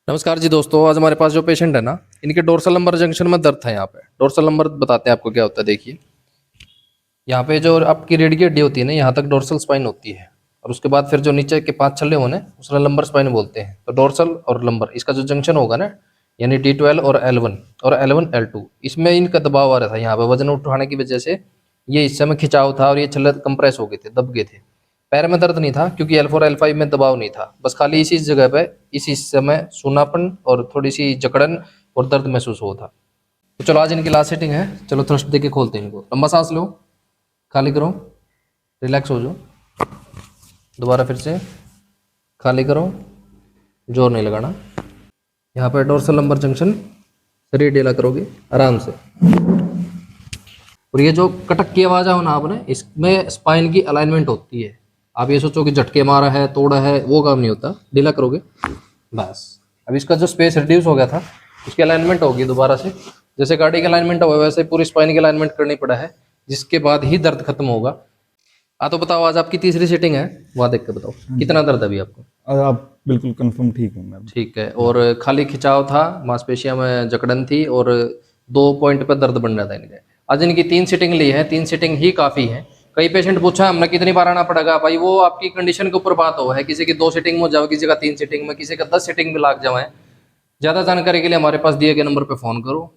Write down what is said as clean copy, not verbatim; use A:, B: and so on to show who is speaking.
A: नमस्कार जी दोस्तों, आज हमारे पास जो पेशेंट है ना, इनके डोर्सल लंबर जंक्शन में दर्द था। यहाँ पे डोर्सल लंबर बताते हैं आपको क्या होता है। देखिए, यहाँ पे जो आपकी रीढ़ की हड्डी होती है ना, यहाँ तक डोर्सल स्पाइन होती है, और उसके बाद फिर जो नीचे के 5 छल्ले होने उसने लंबर स्पाइन बोलते हैं। तो डोर्सल और लंबर, इसका जो जंक्शन होगा ना, यानी D12 और L1 और L1 L2, इसमें इनका दबाव आ रहा था। यहाँ पे वजन उठाने की वजह से ये हिस्से में खिंचाव था और ये छल्ले कंप्रेस हो गए थे, दब गए थे। पैर में दर्द नहीं था क्योंकि L4 L5 में दबाव नहीं था, बस खाली इसी जगह पे इस हिस्से में सूनापन और थोड़ी सी जकड़न और दर्द महसूस हुआ था। तो चलो, आज इनकी लास्ट सेटिंग है। चलो थ्रस्ट देके खोलते हैं इनको। लंबा सांस लो, खाली करो, रिलैक्स हो जाओ। दोबारा फिर से खाली करो, जोर नहीं लगाना। यहाँ पर डोर्सल लंबर जंक्शन शरीर ढीला करोगे आराम से, और ये जो कटक की आवाज़ है ना आपने, इसमें स्पाइन की अलाइनमेंट होती है। आप ये सोचो कि झटके मारा है, तोड़ा है, वो काम नहीं होता। ढीला करोगे बस। अब इसका जो स्पेस रिड्यूस हो गया था, उसकी अलाइनमेंट होगी दोबारा से। जैसे गाड़ी की अलाइनमेंट हो वैसे पूरी स्पाइन की अलाइनमेंट करनी पड़ा है, जिसके बाद ही दर्द खत्म होगा। तो बताओ, आज आपकी तीसरी सीटिंग है, वहाँ देख के बताओ कितना दर्द है अभी आपको।
B: आप बिल्कुल कंफर्म ठीक हूँ मैं।
A: ठीक है, और खाली खिंचाव था, मांसपेशियों में जकड़न थी, और 2 पॉइंट पर दर्द बन रहा था इनके। आज इनकी 3 सीटिंग ली है, 3 सीटिंग ही काफ़ी है। कई पेशेंट पूछा हमने कितनी बार आना पड़ेगा। भाई वो आपकी कंडीशन के ऊपर बात हो है, किसी की 2 सीटिंग में हो जाओ, किसी का 3 सीटिंग में, किसी का 10 सीटिंग में लाग जाए। ज़्यादा जानकारी के लिए हमारे पास दिए गए नंबर पर फ़ोन करो।